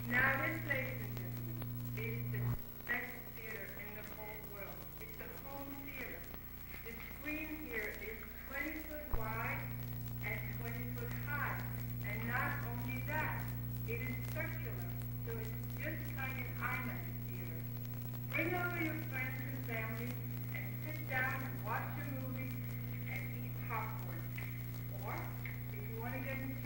Now this, ladies and gentlemen, is the best theater in the whole world. It's a home theater. The screen here is 20 foot wide and 20 foot high. And not only that, it is circular, so it's just like an IMAX theater. Bring over your friends and family and sit down and watch a movie and eat popcorn. Or, if you want to get into